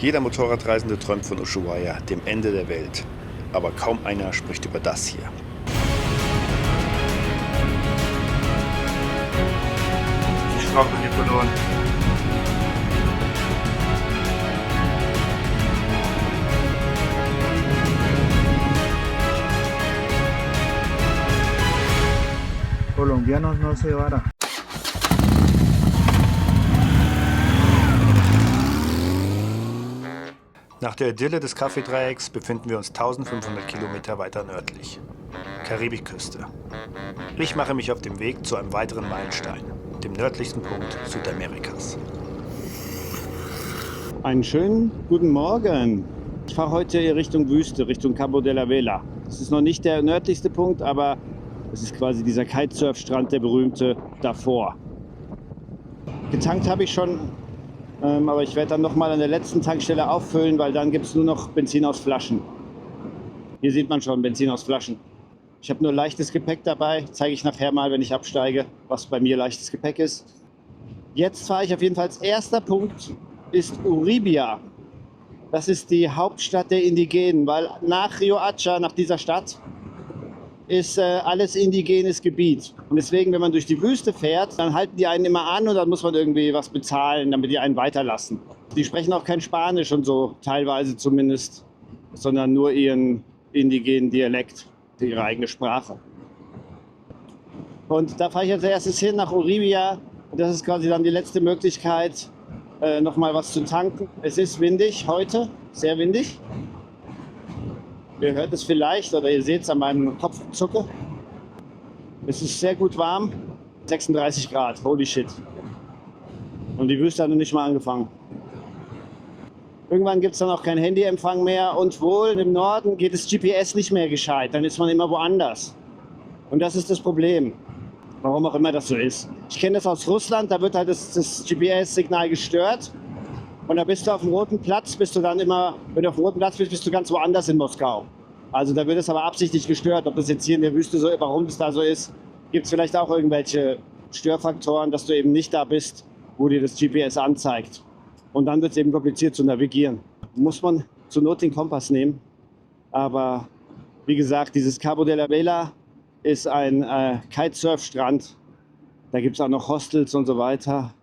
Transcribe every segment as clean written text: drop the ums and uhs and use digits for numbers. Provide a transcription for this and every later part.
Jeder Motorradreisende träumt von Ushuaia, dem Ende der Welt. Aber kaum einer spricht über das hier. Die Schraube hier verloren. Colombianos no se vara. Nach der Idylle des Kaffeedreiecks befinden wir uns 1500 Kilometer weiter nördlich. Karibikküste. Ich mache mich auf den Weg zu einem weiteren Meilenstein, dem nördlichsten Punkt Südamerikas. Einen schönen guten Morgen. Ich fahre heute in Richtung Wüste, Richtung Cabo de la Vela. Das ist noch nicht der nördlichste Punkt, aber es ist quasi dieser Kitesurf-Strand, der berühmte, davor. Getankt habe ich schon, aber ich werde dann nochmal an der letzten Tankstelle auffüllen, weil dann gibt es nur noch Benzin aus Flaschen. Hier sieht man schon Benzin aus Flaschen. Ich habe nur leichtes Gepäck dabei, zeige ich nachher mal, wenn ich absteige, was bei mir leichtes Gepäck ist. Jetzt fahre ich auf jeden Fall, als erster Punkt ist Uribia. Das ist die Hauptstadt der Indigenen, weil nach Riohacha, nach dieser Stadt, ist alles indigenes Gebiet. Und deswegen, wenn man durch die Wüste fährt, dann halten die einen immer an und dann muss man irgendwie was bezahlen, damit die einen weiterlassen. Die sprechen auch kein Spanisch und so, teilweise zumindest, sondern nur ihren indigenen Dialekt, ihre eigene Sprache. Und da fahre ich als erstes hin nach Uribia. Und das ist quasi dann die letzte Möglichkeit, nochmal was zu tanken. Es ist windig heute, sehr windig. Ihr hört es vielleicht oder ihr seht es an meinem Kopfzucke. Es ist sehr gut warm, 36 Grad, holy shit. Und die Wüste hat noch nicht mal angefangen. Irgendwann gibt es dann auch keinen Handyempfang mehr und wohl im Norden geht das GPS nicht mehr gescheit, dann ist man immer woanders. Und das ist das Problem, warum auch immer das so ist. Ich kenne das aus Russland, da wird halt das GPS-Signal gestört. Und da bist du auf dem Roten Platz, bist du dann immer, wenn du auf dem Roten Platz bist, bist du ganz woanders in Moskau. Also da wird es aber absichtlich gestört, ob das jetzt hier in der Wüste so ist, warum das da so ist. Gibt es vielleicht auch irgendwelche Störfaktoren, dass du eben nicht da bist, wo dir das GPS anzeigt. Und dann wird es eben kompliziert zu navigieren. Muss man zur Not den Kompass nehmen. Aber wie gesagt, dieses Cabo de la Vela ist ein Kitesurf-Strand. Da gibt es auch noch Hostels und so weiter.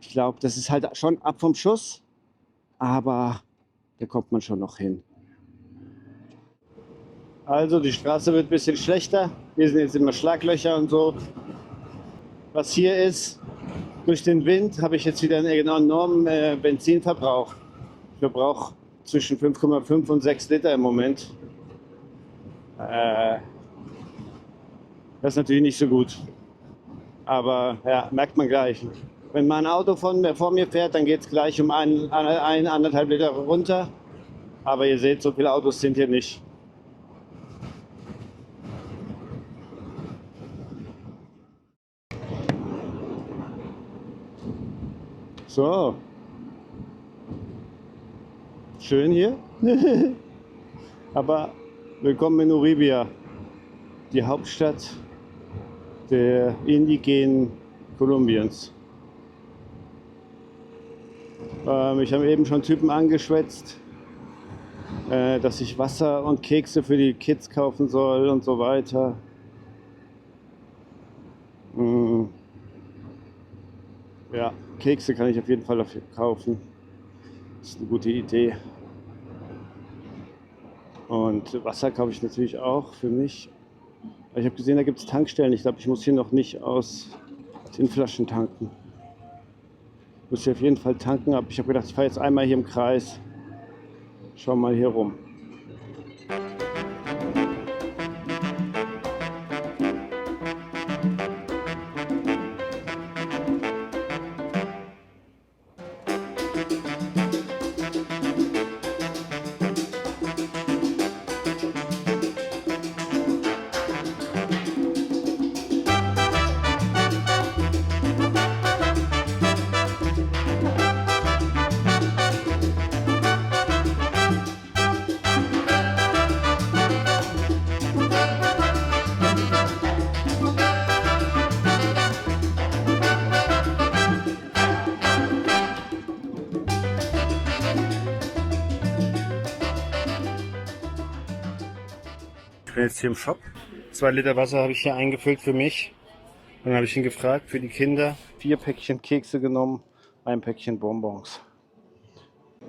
Ich glaube, das ist halt schon ab vom Schuss, aber da kommt man schon noch hin. Also die Straße wird ein bisschen schlechter. Hier sind jetzt immer Schlaglöcher und so. Was hier ist, durch den Wind habe ich jetzt wieder einen enormen Benzinverbrauch. Ich verbrauche zwischen 5,5 und 6 Liter im Moment. Das ist natürlich nicht so gut. Aber ja, merkt man gleich. Wenn mal ein Auto vor mir fährt, dann geht es gleich um 1,5 Liter runter. Aber ihr seht, so viele Autos sind hier nicht. So. Schön hier. Aber willkommen in Uribia, die Hauptstadt der indigenen Kolumbiens. Ich habe eben schon Typen angeschwätzt, dass ich Wasser und Kekse für die Kids kaufen soll und so weiter. Ja, Kekse kann ich auf jeden Fall dafür kaufen. Das ist eine gute Idee. Und Wasser kaufe ich natürlich auch für mich. Ich habe gesehen, da gibt es Tankstellen. Ich glaube, ich muss hier noch nicht aus den Flaschen tanken. Ich muss hier auf jeden Fall tanken, aber ich habe gedacht, ich fahre jetzt einmal hier im Kreis. Schau mal hier rum. Ich bin jetzt hier im Shop. 2 Liter Wasser habe ich hier eingefüllt für mich. Dann habe ich ihn gefragt für die Kinder. 4 Päckchen Kekse genommen, 1 Päckchen Bonbons.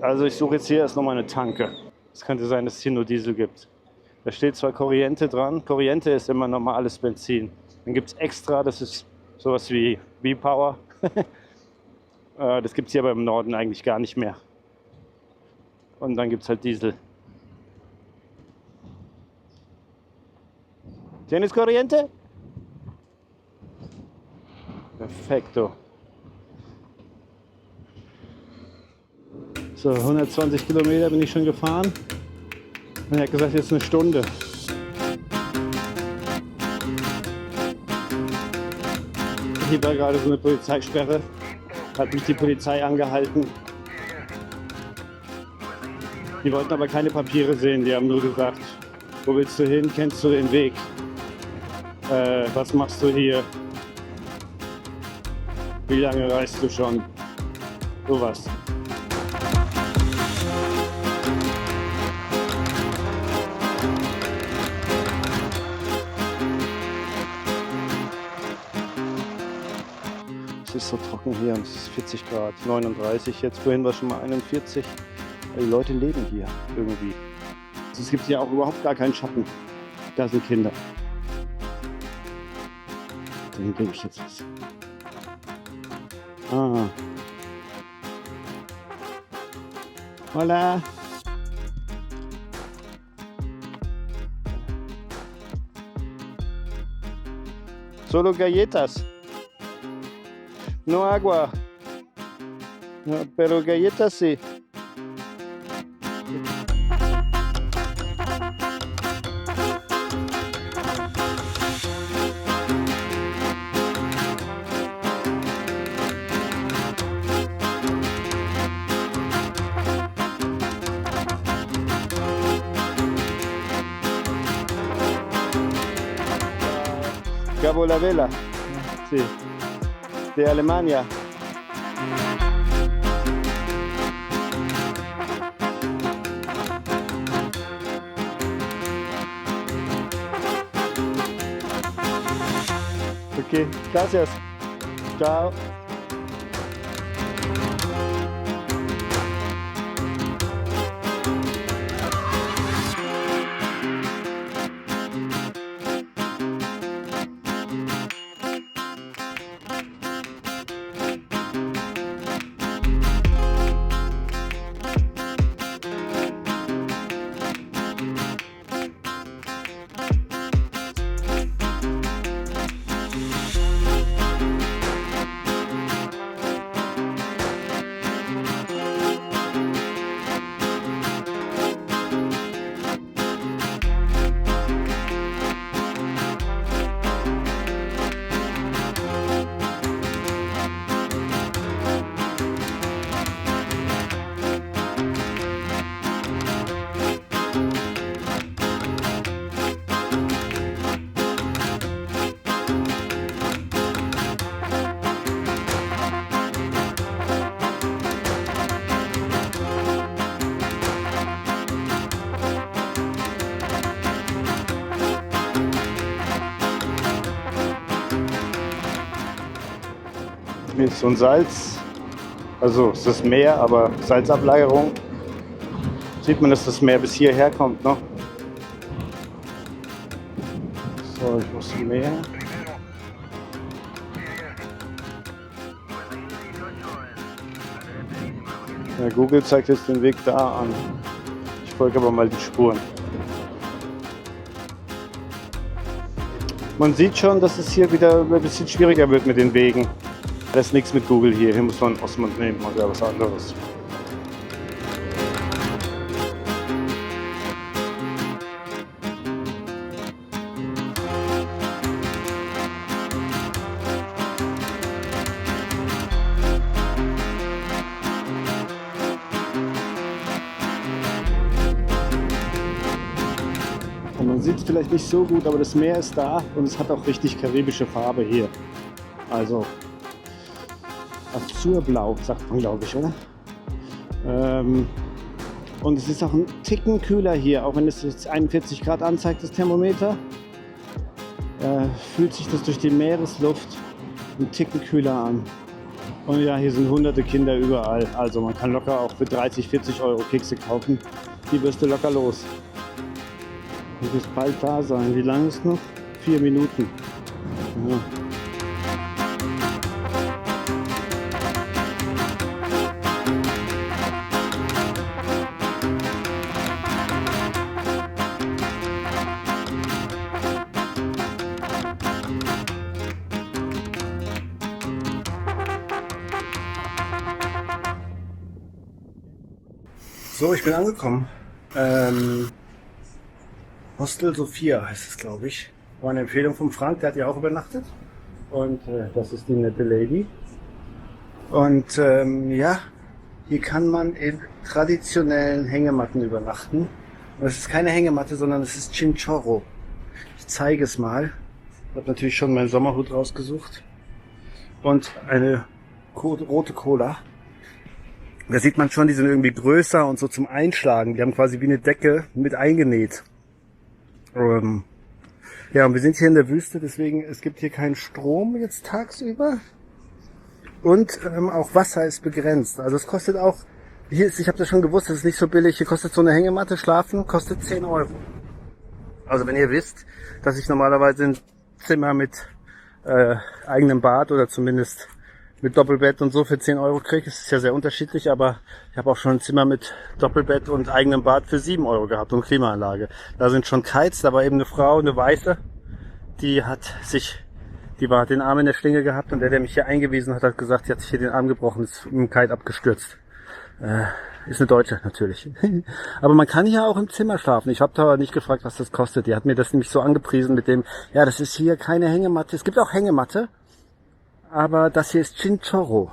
Also ich suche jetzt hier erst nochmal eine Tanke. Es könnte sein, dass es hier nur Diesel gibt. Da steht zwar Corriente dran. Corriente ist immer normales Benzin. Dann gibt es extra, das ist sowas wie V-Power. Das gibt es hier aber im Norden eigentlich gar nicht mehr. Und dann gibt es halt Diesel. ¿Tienes corriente? Perfekto. So, 120 Kilometer bin ich schon gefahren. Und er hat gesagt, jetzt eine Stunde. Hier war gerade so eine Polizeisperre. Hat mich die Polizei angehalten. Die wollten aber keine Papiere sehen. Die haben nur gesagt, wo willst du hin? Kennst du den Weg? Was machst du hier? Wie lange reist du schon? Sowas. Es ist so trocken hier und es ist 40 Grad, 39. Jetzt vorhin war schon mal 41. Die Leute leben hier irgendwie. Es gibt hier auch überhaupt gar keinen Schatten. Da sind Kinder. Dahin gebe ich jetzt was. Ah. Hola. Solo galletas. No agua. No, pero galletas sí. Cabo la Vela, sí, de Alemania. Ok, gracias. Chao. Hier ist so ein Salz, also es ist Meer, aber Salzablagerung. Sieht man, dass das Meer bis hierher kommt, ne? So, ich muss zum Meer. Ja, Google zeigt jetzt den Weg da an. Ich folge aber mal die Spuren. Man sieht schon, dass es hier wieder ein bisschen schwieriger wird mit den Wegen. Das ist nichts mit Google hier. Hier muss man einen Osmond nehmen oder was anderes. Und man sieht es vielleicht nicht so gut, aber das Meer ist da und es hat auch richtig karibische Farbe hier. Also Azurblau, sagt man, glaube ich, oder? Und es ist auch ein Ticken kühler hier, auch wenn es jetzt 41 Grad anzeigt, das Thermometer. Fühlt sich das durch die Meeresluft ein Ticken kühler an. Und ja, hier sind hunderte Kinder überall. Also man kann locker auch für 30, 40 Euro Kekse kaufen. Die wirst du locker los. Du wirst bald da sein. Wie lange ist noch? 4 Minuten. Ja. So, ich bin angekommen. Hostel Sophia heißt es, glaube ich. War eine Empfehlung von Frank, der hat ja auch übernachtet. Und das ist die nette Lady. Und ja, hier kann man in traditionellen Hängematten übernachten. Und es ist keine Hängematte, sondern es ist Chinchorro. Ich zeige es mal. Ich habe natürlich schon meinen Sommerhut rausgesucht. Und eine rote Cola. Da sieht man schon, die sind irgendwie größer und so zum Einschlagen. Die haben quasi wie eine Decke mit eingenäht. Ja, und wir sind hier in der Wüste, deswegen, es gibt hier keinen Strom jetzt tagsüber. Und auch Wasser ist begrenzt. Also es kostet auch, hier ist, ich habe das schon gewusst, das ist nicht so billig. Hier kostet so eine Hängematte, schlafen, kostet 10 Euro. Also wenn ihr wisst, dass ich normalerweise ein Zimmer mit eigenem Bad oder zumindest mit Doppelbett und so für 10 Euro kriege, ist ja sehr unterschiedlich, aber ich habe auch schon ein Zimmer mit Doppelbett und eigenem Bad für 7 Euro gehabt und Klimaanlage. Da sind schon Kites, da war eben eine Frau, eine Weiße, die war den Arm in der Schlinge gehabt und der mich hier eingewiesen hat, hat gesagt, sie hat sich hier den Arm gebrochen, ist mit dem Kite abgestürzt. Ist eine Deutsche natürlich. Aber man kann hier auch im Zimmer schlafen. Ich habe da aber nicht gefragt, was das kostet. Die hat mir das nämlich so angepriesen mit dem, ja, das ist hier keine Hängematte. Es gibt auch Hängematte. Aber das hier ist Chinchorro.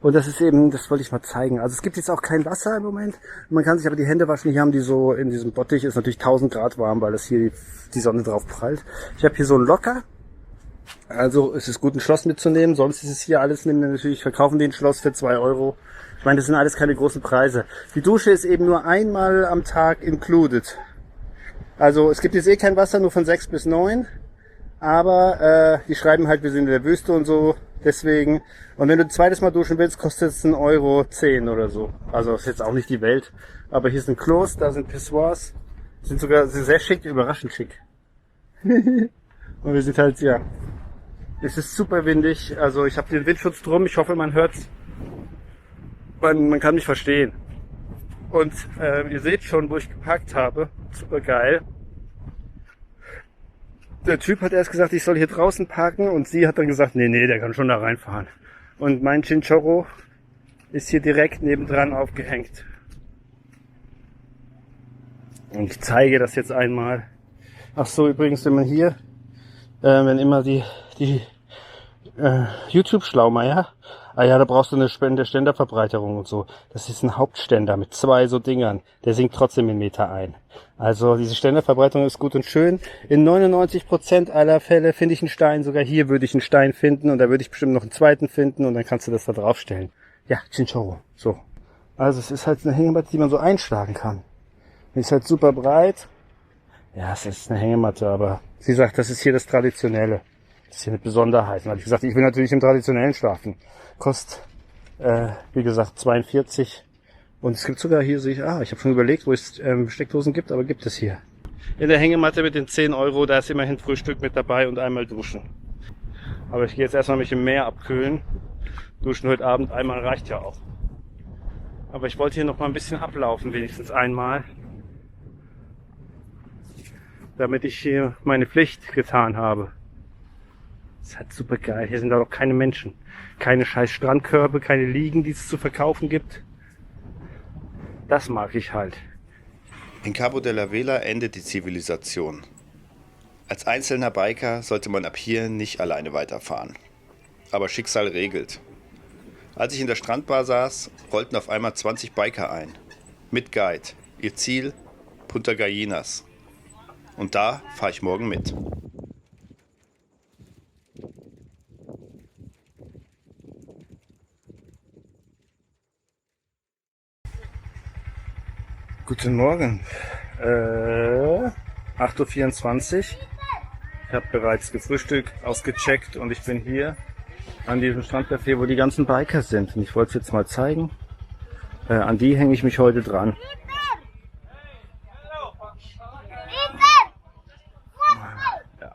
Und das ist eben, das wollte ich mal zeigen. Also es gibt jetzt auch kein Wasser im Moment. Man kann sich aber die Hände waschen. Hier haben die so in diesem Bottich, ist natürlich 1000 Grad warm, weil das hier die Sonne drauf prallt. Ich habe hier so einen Locker. Also es ist gut, ein Schloss mitzunehmen. Sonst ist es hier alles, natürlich verkaufen die ein Schloss für 2 Euro. Ich meine, das sind alles keine großen Preise. Die Dusche ist eben nur einmal am Tag included. Also es gibt jetzt eh kein Wasser, nur von 6 bis 9. Aber die schreiben halt, wir sind in der Wüste und so, deswegen. Und wenn du ein zweites Mal duschen willst, kostet es 1,10 Euro oder so. Also ist jetzt auch nicht die Welt. Aber hier sind Klos, da sind Pissoirs. Sind sehr schick, überraschend schick. Und wir sind halt, ja. Es ist super windig. Also ich habe den Windschutz drum, ich hoffe, man hört's. Man kann mich verstehen. Und ihr seht schon, wo ich geparkt habe. Super geil. Der Typ hat erst gesagt, ich soll hier draußen parken und sie hat dann gesagt, nee, der kann schon da reinfahren. Und mein Chinchorro ist hier direkt nebendran aufgehängt. Und ich zeige das jetzt einmal. Ach so, übrigens, wenn man hier, wenn immer die YouTube-Schlaumeier, da brauchst du eine Ständerverbreiterung und so. Das ist ein Hauptständer mit 2 so Dingern. Der sinkt trotzdem 1 Meter ein. Also diese Ständerverbreitung ist gut und schön. In 99% aller Fälle finde ich einen Stein. Sogar hier würde ich einen Stein finden und da würde ich bestimmt noch einen zweiten finden und dann kannst du das da draufstellen. Ja, Chinchorro. So. Also es ist halt eine Hängematte, die man so einschlagen kann. Die ist halt super breit. Ja, es ist eine Hängematte, aber sie sagt, das ist hier das Traditionelle. Das ist hier eine Besonderheit. Und habe ich gesagt, ich will natürlich im Traditionellen schlafen. Kostet, wie gesagt, 42. Und es gibt sogar hier, sehe ich, ich habe schon überlegt, wo es Steckdosen gibt, aber gibt es hier. In der Hängematte mit den 10 Euro, da ist immerhin Frühstück mit dabei und einmal duschen. Aber ich gehe jetzt erstmal mich im Meer abkühlen. Duschen heute Abend einmal reicht ja auch. Aber ich wollte hier noch mal ein bisschen ablaufen, wenigstens einmal. Damit ich hier meine Pflicht getan habe. Das ist halt super geil. Hier sind da doch keine Menschen. Keine scheiß Strandkörbe, keine Liegen, die es zu verkaufen gibt. Das mag ich halt. In Cabo de la Vela endet die Zivilisation. Als einzelner Biker sollte man ab hier nicht alleine weiterfahren. Aber Schicksal regelt. Als ich in der Strandbar saß, rollten auf einmal 20 Biker ein. Mit Guide. Ihr Ziel? Punta Gallinas. Und da fahre ich morgen mit. Guten Morgen. 8:24 Uhr. Ich habe bereits gefrühstückt, ausgecheckt und ich bin hier an diesem Strandcafé, wo die ganzen Biker sind. Und ich wollte es jetzt mal zeigen. An die hänge ich mich heute dran. Ja.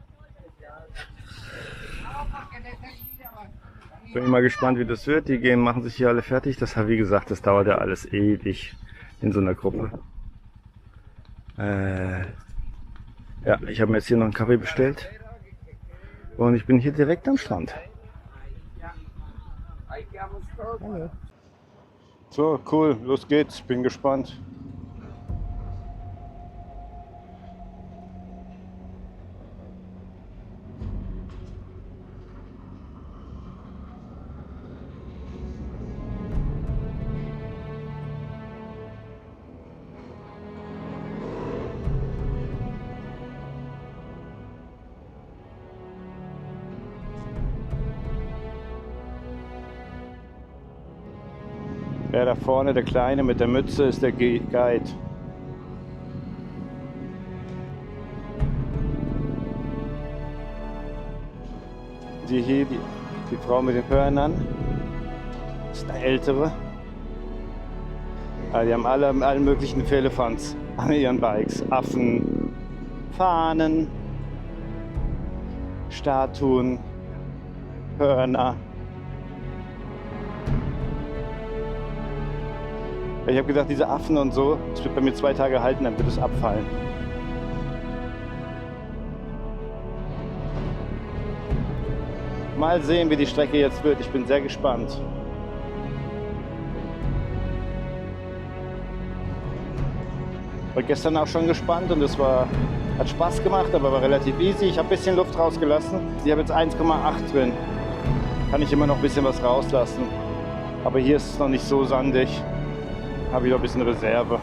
Bin immer gespannt, wie das wird. Die machen sich hier alle fertig. Das, wie gesagt, das dauert ja alles ewig in so einer Gruppe. Ja, ich habe mir jetzt hier noch einen Kaffee bestellt und ich bin hier direkt am Strand. So, cool, los geht's, bin gespannt. Der da vorne, der Kleine mit der Mütze, ist der Guide. Die hier, die Frau mit den Hörnern, ist eine ältere. Die haben alle möglichen Firlefanz an ihren Bikes. Affen, Fahnen, Statuen, Hörner. Ich habe gedacht, diese Affen und so, das wird bei mir 2 Tage halten, dann wird es abfallen. Mal sehen, wie die Strecke jetzt wird. Ich bin sehr gespannt. War gestern auch schon gespannt und es hat Spaß gemacht, aber war relativ easy. Ich habe ein bisschen Luft rausgelassen. Ich habe jetzt 1,8 drin. Kann ich immer noch ein bisschen was rauslassen. Aber hier ist es noch nicht so sandig. Habe ich noch ein bisschen Reserve.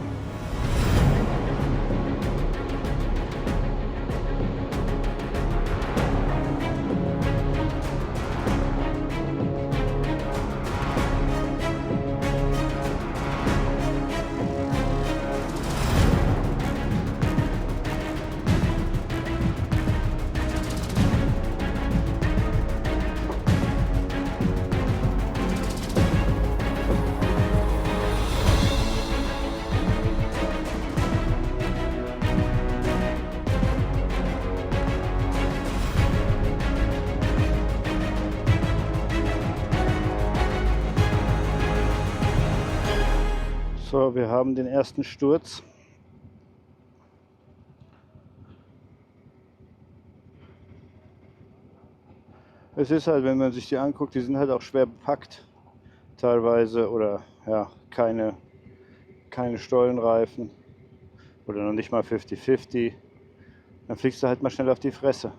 So, wir haben den ersten Sturz. Es ist halt, wenn man sich die anguckt, die sind halt auch schwer bepackt teilweise oder ja, keine Stollenreifen oder noch nicht mal 50-50. Dann fliegst du halt mal schnell auf die Fresse.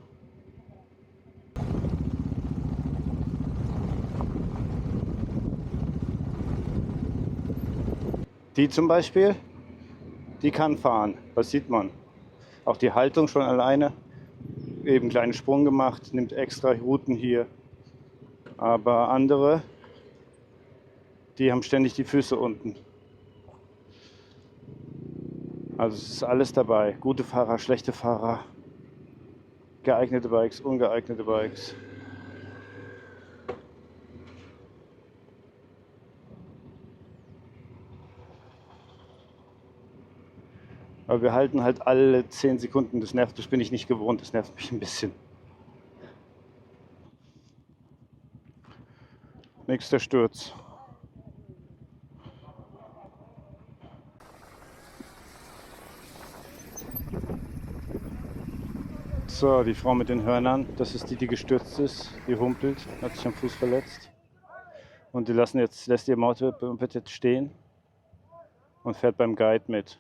Die zum Beispiel, die kann fahren, das sieht man. Auch die Haltung schon alleine, eben einen kleinen Sprung gemacht, nimmt extra Routen hier. Aber andere, die haben ständig die Füße unten. Also es ist alles dabei, gute Fahrer, schlechte Fahrer, geeignete Bikes, ungeeignete Bikes. Aber wir halten halt alle 10 Sekunden, das bin ich nicht gewohnt, das nervt mich ein bisschen. Nächster Sturz. So, die Frau mit den Hörnern, das ist die gestürzt ist, die humpelt, hat sich am Fuß verletzt. Und die lässt ihr Moped jetzt stehen und fährt beim Guide mit.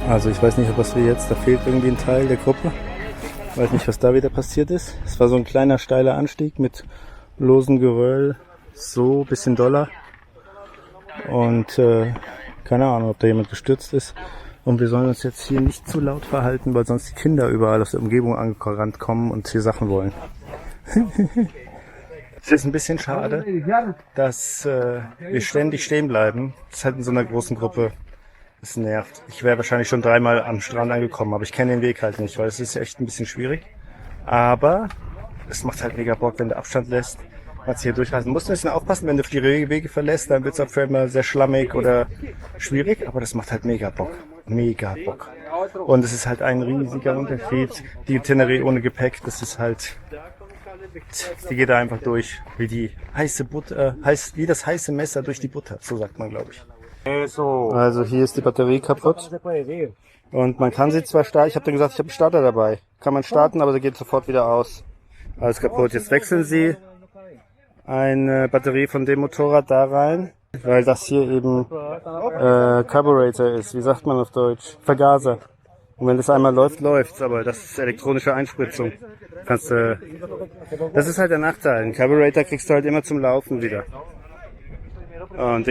Also ich weiß nicht, was wir jetzt, da fehlt irgendwie ein Teil der Gruppe. Ich weiß nicht, was da wieder passiert ist. Es war so ein kleiner steiler Anstieg mit losem Geröll, so ein bisschen doller. Und keine Ahnung, ob da jemand gestürzt ist. Und wir sollen uns jetzt hier nicht zu laut verhalten, weil sonst die Kinder überall aus der Umgebung angerannt kommen und hier Sachen wollen. Es ist ein bisschen schade, dass wir ständig stehen bleiben. Das ist halt in so einer großen Gruppe. Das nervt. Ich wäre wahrscheinlich schon 3-mal am Strand angekommen, aber ich kenne den Weg halt nicht, weil es ist echt ein bisschen schwierig. Aber es macht halt mega Bock, wenn du Abstand lässt, was hier durchreisen. Du musst ein bisschen aufpassen, wenn du die Wege verlässt, dann wird es auf einmal sehr schlammig oder schwierig, aber das macht halt mega Bock. Mega Bock. Und es ist halt ein riesiger Unterschied. Die Teneré ohne Gepäck, das ist halt, die geht da einfach durch, wie die heiße Butter, wie das heiße Messer durch die Butter, so sagt man, glaube ich. Also hier ist die Batterie kaputt und man kann sie zwar starten, ich habe dann gesagt, ich habe einen Starter dabei. Kann man starten, aber sie geht sofort wieder aus. Alles kaputt. Jetzt wechseln sie eine Batterie von dem Motorrad da rein, weil das hier eben Carburetor ist. Wie sagt man auf Deutsch? Vergaser. Und wenn das einmal läuft, läuft's, aber das ist elektronische Einspritzung. Das ist halt der Nachteil. Ein Carburetor kriegst du halt immer zum Laufen wieder. Und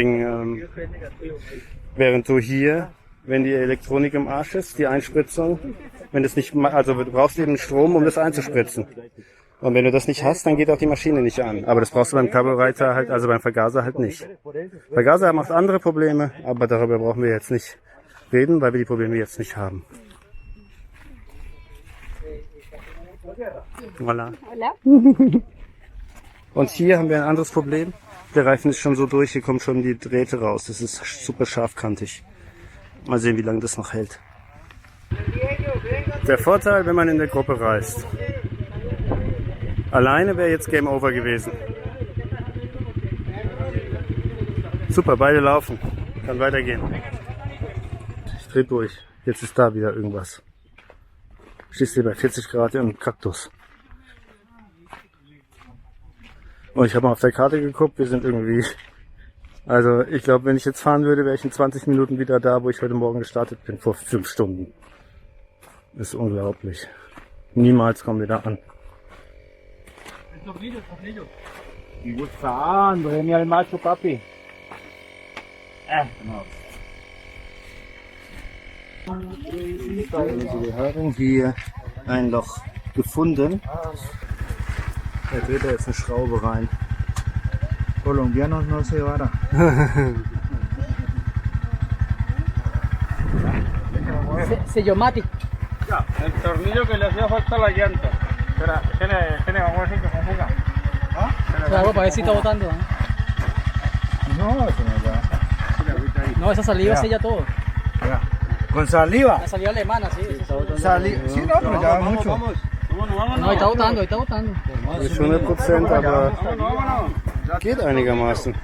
während du hier, wenn die Elektronik im Arsch ist, die Einspritzung, wenn das nicht, also du brauchst eben Strom, um das einzuspritzen. Und wenn du das nicht hast, dann geht auch die Maschine nicht an. Aber das brauchst du beim Carburetor halt, also beim Vergaser halt nicht. Vergaser macht andere Probleme, aber darüber brauchen wir jetzt nicht reden, weil wir die Probleme jetzt nicht haben. Voilà. Und hier haben wir ein anderes Problem. Der Reifen ist schon so durch, hier kommen schon die Drähte raus. Das ist super scharfkantig. Mal sehen, wie lange das noch hält. Der Vorteil, wenn man in der Gruppe reist. Alleine wäre jetzt Game Over gewesen. Super, beide laufen. Kann weitergehen. Ich dreh durch. Jetzt ist da wieder irgendwas. Stehst hier bei 40 Grad im Kaktus. Und ich habe mal auf der Karte geguckt, wir sind irgendwie, also ich glaube, wenn ich jetzt fahren würde, wäre ich in 20 Minuten wieder da, wo ich heute Morgen gestartet bin, vor 5 Stunden. Das ist unglaublich. Niemals kommen wir da an. Gustando, es mi al macho, papi. Also wir haben hier ein Loch gefunden. Da dreht er jetzt eine Schraube rein. Colombianos no se vara. Sellomatic. Ya, el tornillo que le hacía falta a la llanta. Espera, tiene, vamos a decir que se fuga. O sea, algo para ver si está botando. ¿Eh? No, eso no va. No, esa saliva sella todo. ¿Con saliva? La saliva alemana, sí. Sí, no, pero ya va mucho. No, ahí está botando, ahí está botando. Nicht 100%, aber geht einigermaßen.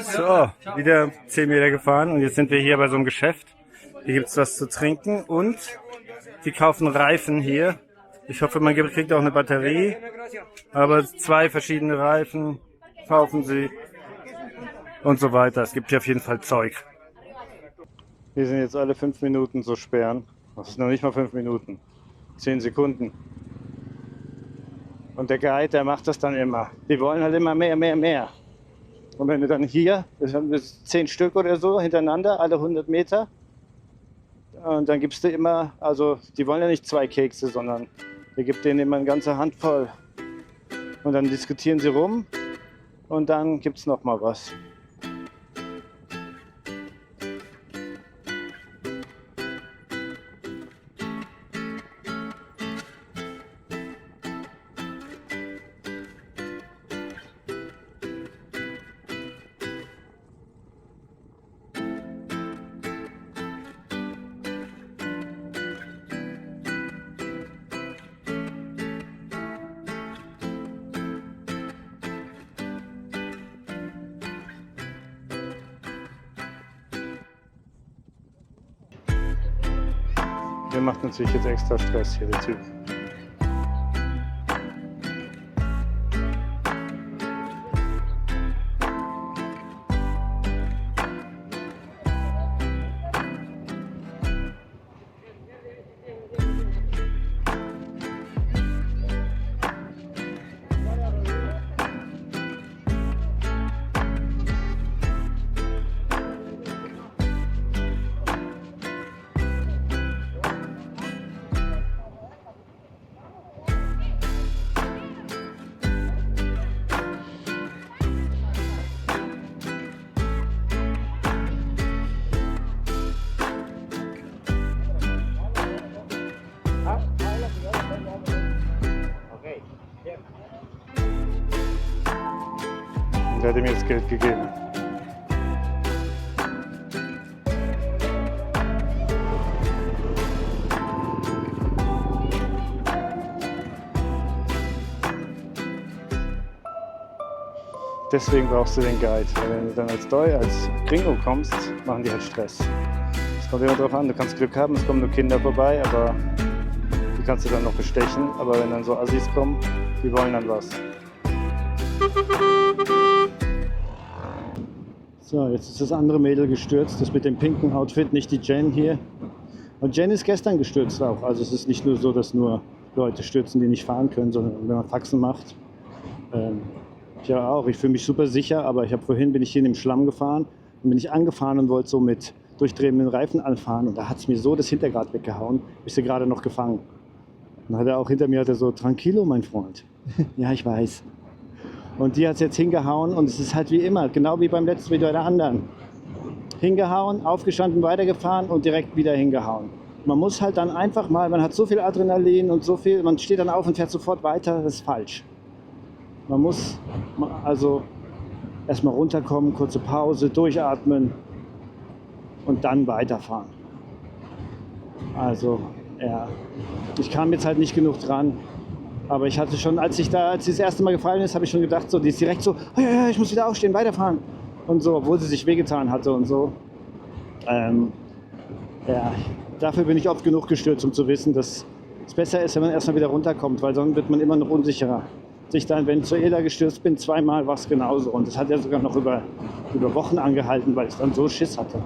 So, wieder 10 Meter gefahren und jetzt sind wir hier bei so einem Geschäft. Hier gibt's was zu trinken und die kaufen Reifen hier. Ich hoffe, man kriegt auch eine Batterie. Aber 2 verschiedene Reifen kaufen sie und so weiter. Es gibt hier auf jeden Fall Zeug. Wir sind jetzt alle 5 Minuten so sperren. Das ist noch nicht mal 5 Minuten. 10 Sekunden. Und der Guide, der macht das dann immer. Die wollen halt immer mehr, mehr, mehr. Und wenn du dann hier, das haben wir 10 Stück oder so hintereinander, alle 100 Meter. Und dann gibst du immer, also die wollen ja nicht 2 Kekse, sondern ihr gibt denen immer eine ganze Handvoll. Und dann diskutieren sie rum und dann gibt es noch mal was. Der macht natürlich jetzt extra Stress hier, der Typ. Der hat ihm jetzt Geld gegeben. Deswegen brauchst du den Guide. Weil wenn du dann als Gringo kommst, machen die halt Stress. Es kommt immer drauf an, du kannst Glück haben, es kommen nur Kinder vorbei, aber die kannst du dann noch bestechen. Aber wenn dann so Assis kommen, die wollen dann was. So, jetzt ist das andere Mädel gestürzt, das mit dem pinken Outfit, nicht die Jen hier. Und Jen ist gestern gestürzt auch. Also es ist nicht nur so, dass nur Leute stürzen, die nicht fahren können, sondern wenn man Faxen macht. Ich auch, ich fühle mich super sicher, aber bin ich hier in dem Schlamm gefahren und bin ich angefahren und wollte so mit durchdrehenden Reifen anfahren und da hat es mir so das Hinterrad weggehauen, bist du gerade noch gefangen. Und dann hat er auch hinter mir so, tranquilo, mein Freund. Ja, ich weiß. Und die hat es jetzt hingehauen und es ist halt wie immer, genau wie beim letzten Video der anderen. Hingehauen, aufgestanden, weitergefahren und direkt wieder hingehauen. Man muss halt dann einfach mal, man hat so viel Adrenalin und so viel, man steht dann auf und fährt sofort weiter, das ist falsch. Man muss also erstmal runterkommen, kurze Pause, durchatmen und dann weiterfahren. Also, ja, ich kam jetzt halt nicht genug dran. Aber ich hatte schon, als sie das erste Mal gefallen ist, habe ich schon gedacht, so, die ist direkt so, ja, ich muss wieder aufstehen, weiterfahren. Und so, obwohl sie sich wehgetan hatte und so. Ja, dafür bin ich oft genug gestürzt, um zu wissen, dass es besser ist, wenn man erstmal wieder runterkommt, weil sonst wird man immer noch unsicherer. Ich dann, wenn ich zu Ela gestürzt bin, 2-mal war es genauso. Und das hat ja sogar noch über Wochen angehalten, weil ich dann so Schiss hatte.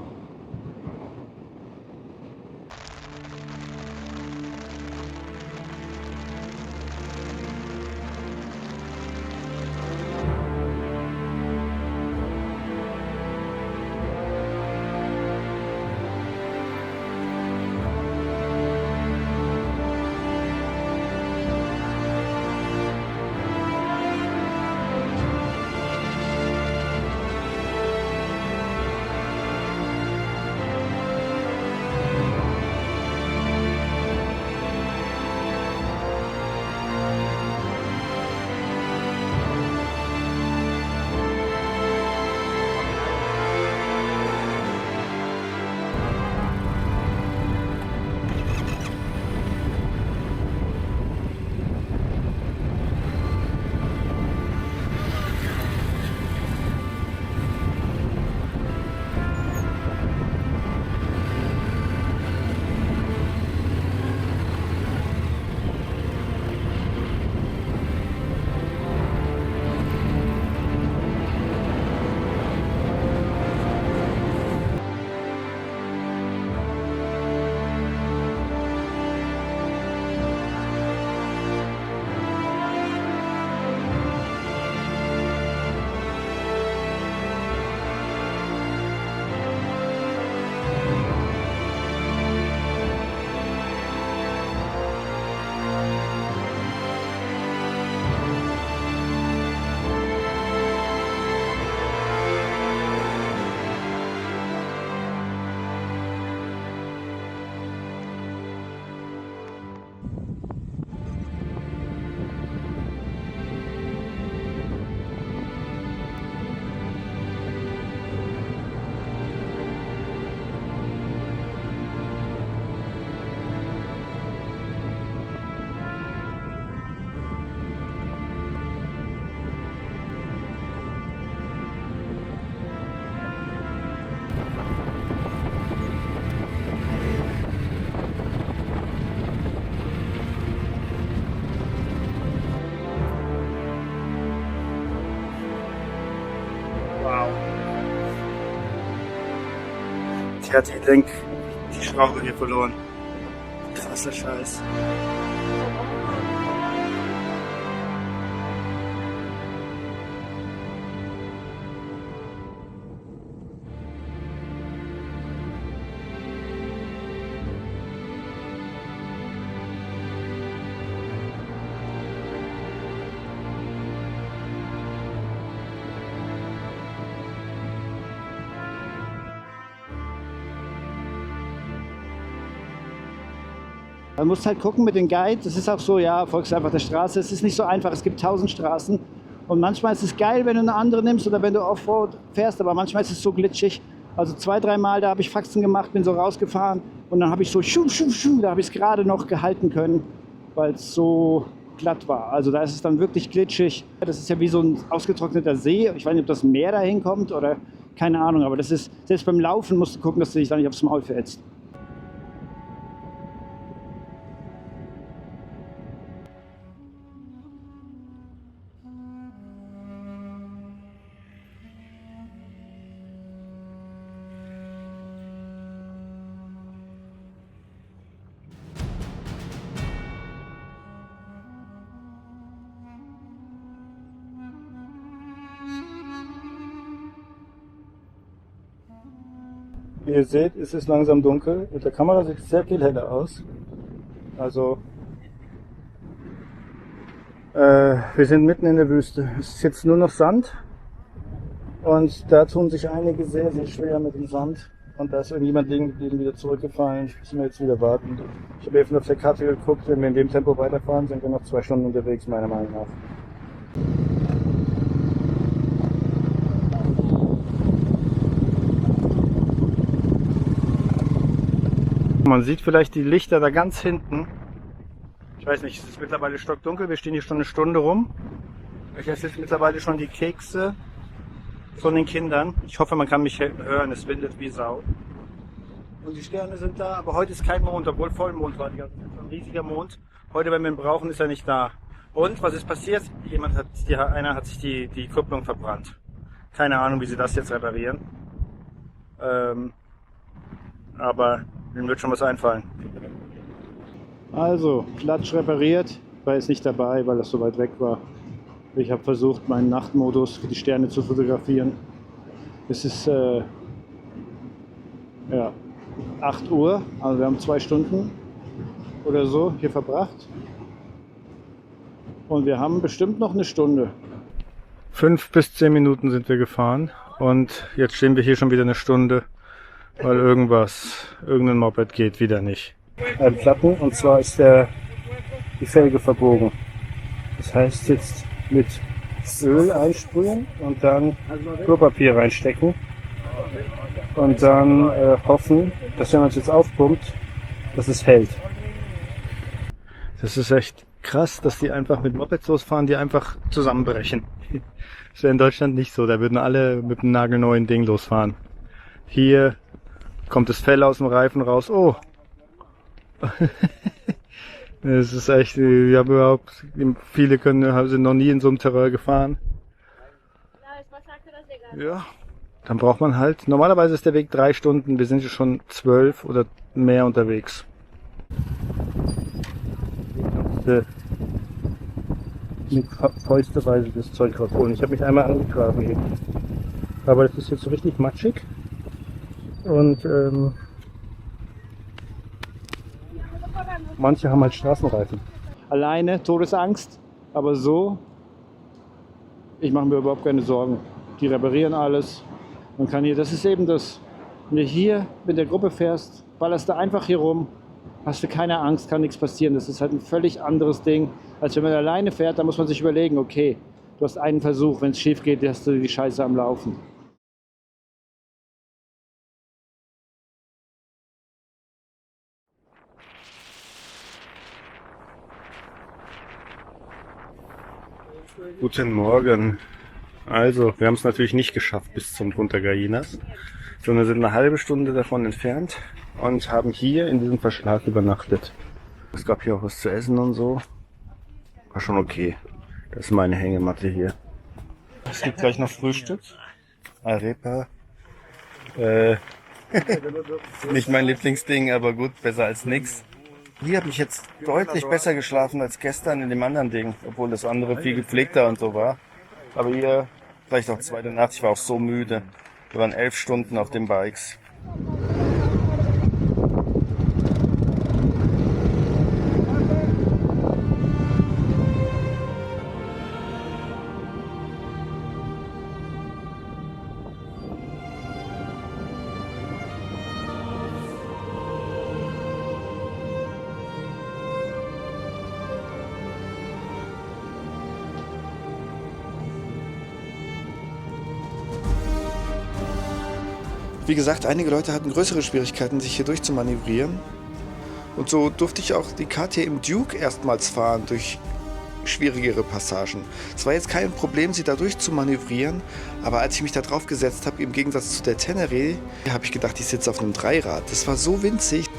Die hat die Schraube hier verloren. Krasser Scheiß. Man muss halt gucken mit dem Guide. Das ist auch so, ja, folgst einfach der Straße. Es ist nicht so einfach. Es gibt 1000 Straßen. Und manchmal ist es geil, wenn du eine andere nimmst oder wenn du Offroad fährst. Aber manchmal ist es so glitschig. Also 2-3 Mal, da habe ich Faxen gemacht, bin so rausgefahren. Und dann habe ich so da habe ich es gerade noch gehalten können, weil es so glatt war. Also da ist es dann wirklich glitschig. Das ist ja wie so ein ausgetrockneter See. Ich weiß nicht, ob das Meer da hinkommt oder keine Ahnung. Aber das ist, selbst beim Laufen musst du gucken, dass du dich da nicht aufs Maul verätzt. Wie ihr seht, ist es langsam dunkel. Mit der Kamera sieht es sehr viel heller aus. Also, wir sind mitten in der Wüste. Es ist jetzt nur noch Sand. Und da tun sich einige sehr, sehr schwer mit dem Sand. Und da ist irgendjemand liegen geblieben, wieder zurückgefallen. Müssen wir jetzt wieder warten. Ich habe eben auf der Karte geguckt, wenn wir in dem Tempo weiterfahren, sind wir noch 2 Stunden unterwegs, meiner Meinung nach. Man sieht vielleicht die Lichter da ganz hinten. Ich weiß nicht, es ist mittlerweile stockdunkel, wir stehen hier schon eine Stunde rum. Ich esse jetzt mittlerweile schon die Kekse von den Kindern. Ich hoffe, man kann mich hören, es windet wie Sau. Und die Sterne sind da, aber heute ist kein Mond, obwohl Vollmond war. Ein riesiger Mond. Heute, wenn wir ihn brauchen, ist er nicht da. Und was ist passiert? Einer hat sich die Kupplung verbrannt. Keine Ahnung, wie sie das jetzt reparieren. Aber Ihnen wird schon was einfallen. Also, Klatsch repariert. Ich war jetzt nicht dabei, weil das so weit weg war. Ich habe versucht, meinen Nachtmodus für die Sterne zu fotografieren. Es ist 8 Uhr, also wir haben 2 Stunden oder so hier verbracht. Und wir haben bestimmt noch eine Stunde. 5 bis 10 Minuten sind wir gefahren und jetzt stehen wir hier schon wieder eine Stunde. Weil irgendein Moped geht wieder nicht. Ein Platten, und zwar ist die Felge verbogen. Das heißt jetzt mit Öl einsprühen und dann Klopapier reinstecken und dann hoffen, dass wenn man es jetzt aufpumpt, dass es hält. Das ist echt krass, dass die einfach mit Mopeds losfahren, die einfach zusammenbrechen. Das wäre in Deutschland nicht so, da würden alle mit einem nagelneuen Ding losfahren. Hier kommt das Fell aus dem Reifen raus. Oh! Es ist echt, viele sind noch nie in so einem Terrain gefahren. Ja, dann braucht man halt, normalerweise ist der Weg 3 Stunden, wir sind schon 12 oder mehr unterwegs. Mit Fäusteweise das Zeug rausholen. Ich habe mich einmal angegraben eben. Aber das ist jetzt so richtig matschig. Und manche haben halt Straßenreifen. Alleine, Todesangst, aber so, ich mache mir überhaupt keine Sorgen. Die reparieren alles. Man kann hier, das ist eben das, wenn du hier mit der Gruppe fährst, ballerst du einfach hier rum, hast du keine Angst, kann nichts passieren. Das ist halt ein völlig anderes Ding, als wenn man alleine fährt. Da muss man sich überlegen, okay, du hast einen Versuch, wenn es schief geht, hast du die Scheiße am Laufen. Guten Morgen. Also, wir haben es natürlich nicht geschafft bis zum Punta Gallinas, sondern sind eine halbe Stunde davon entfernt und haben hier in diesem Verschlag übernachtet. Es gab hier auch was zu essen und so. War schon okay. Das ist meine Hängematte hier. Es gibt gleich noch Frühstück. Arepa. Nicht mein Lieblingsding, aber gut, besser als nix. Hier habe ich jetzt deutlich besser geschlafen als gestern in dem anderen Ding, obwohl das andere viel gepflegter und so war. Aber hier vielleicht auch zweite Nacht, ich war auch so müde. Wir waren 11 Stunden auf den Bikes. Wie gesagt, einige Leute hatten größere Schwierigkeiten, sich hier durchzumanövrieren. Und so durfte ich auch die KTM Duke erstmals fahren durch schwierigere Passagen. Es war jetzt kein Problem, sie da durchzumanövrieren, aber als ich mich da drauf gesetzt habe, im Gegensatz zu der Tenere, habe ich gedacht, ich sitze auf einem Dreirad. Das war so winzig.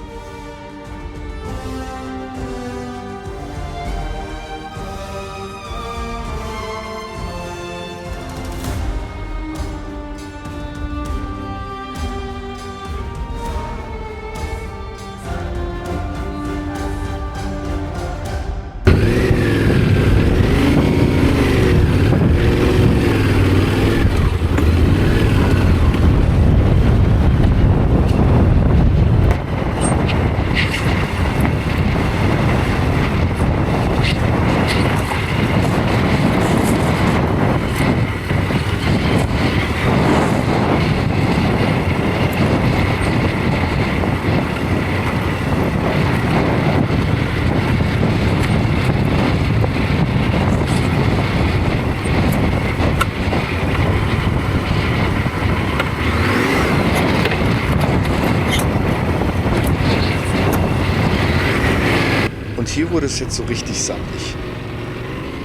Und hier wurde es jetzt so richtig sandig.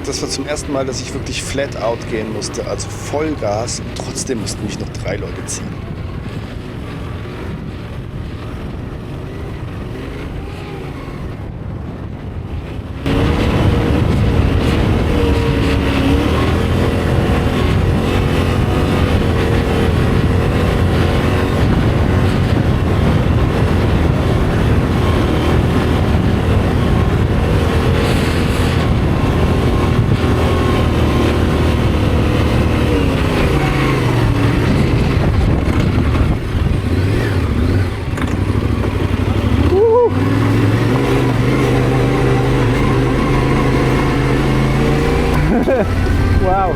Das war zum ersten Mal, dass ich wirklich flat out gehen musste, also Vollgas, und trotzdem mussten mich noch 3 Leute ziehen. Wow.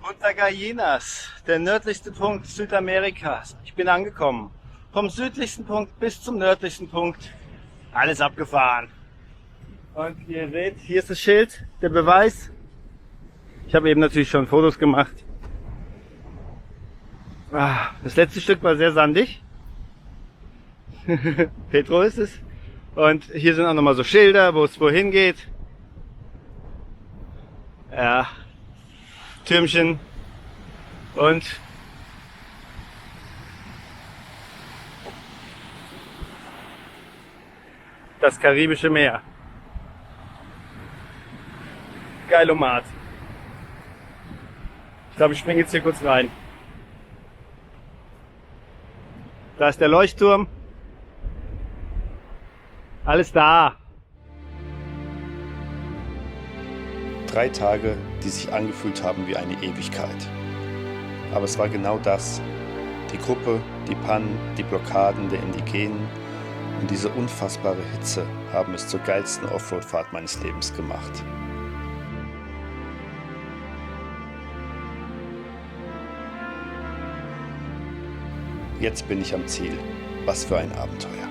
Punta Gallinas, der nördlichste Punkt Südamerikas. Ich bin angekommen. Vom südlichsten Punkt bis zum nördlichsten Punkt. Alles abgefahren. Und wie ihr seht, hier ist das Schild, der Beweis. Ich habe eben natürlich schon Fotos gemacht. Das letzte Stück war sehr sandig. Petro ist es. Und hier sind auch nochmal so Schilder, wo es wohin geht. Ja. Türmchen und das Karibische Meer. Geilomat. Ich glaube, ich springe jetzt hier kurz rein. Da ist der Leuchtturm. Alles da. 3 Tage, die sich angefühlt haben wie eine Ewigkeit. Aber es war genau das. Die Gruppe, die Pannen, die Blockaden der Indigenen und diese unfassbare Hitze haben es zur geilsten Offroad-Fahrt meines Lebens gemacht. Jetzt bin ich am Ziel. Was für ein Abenteuer.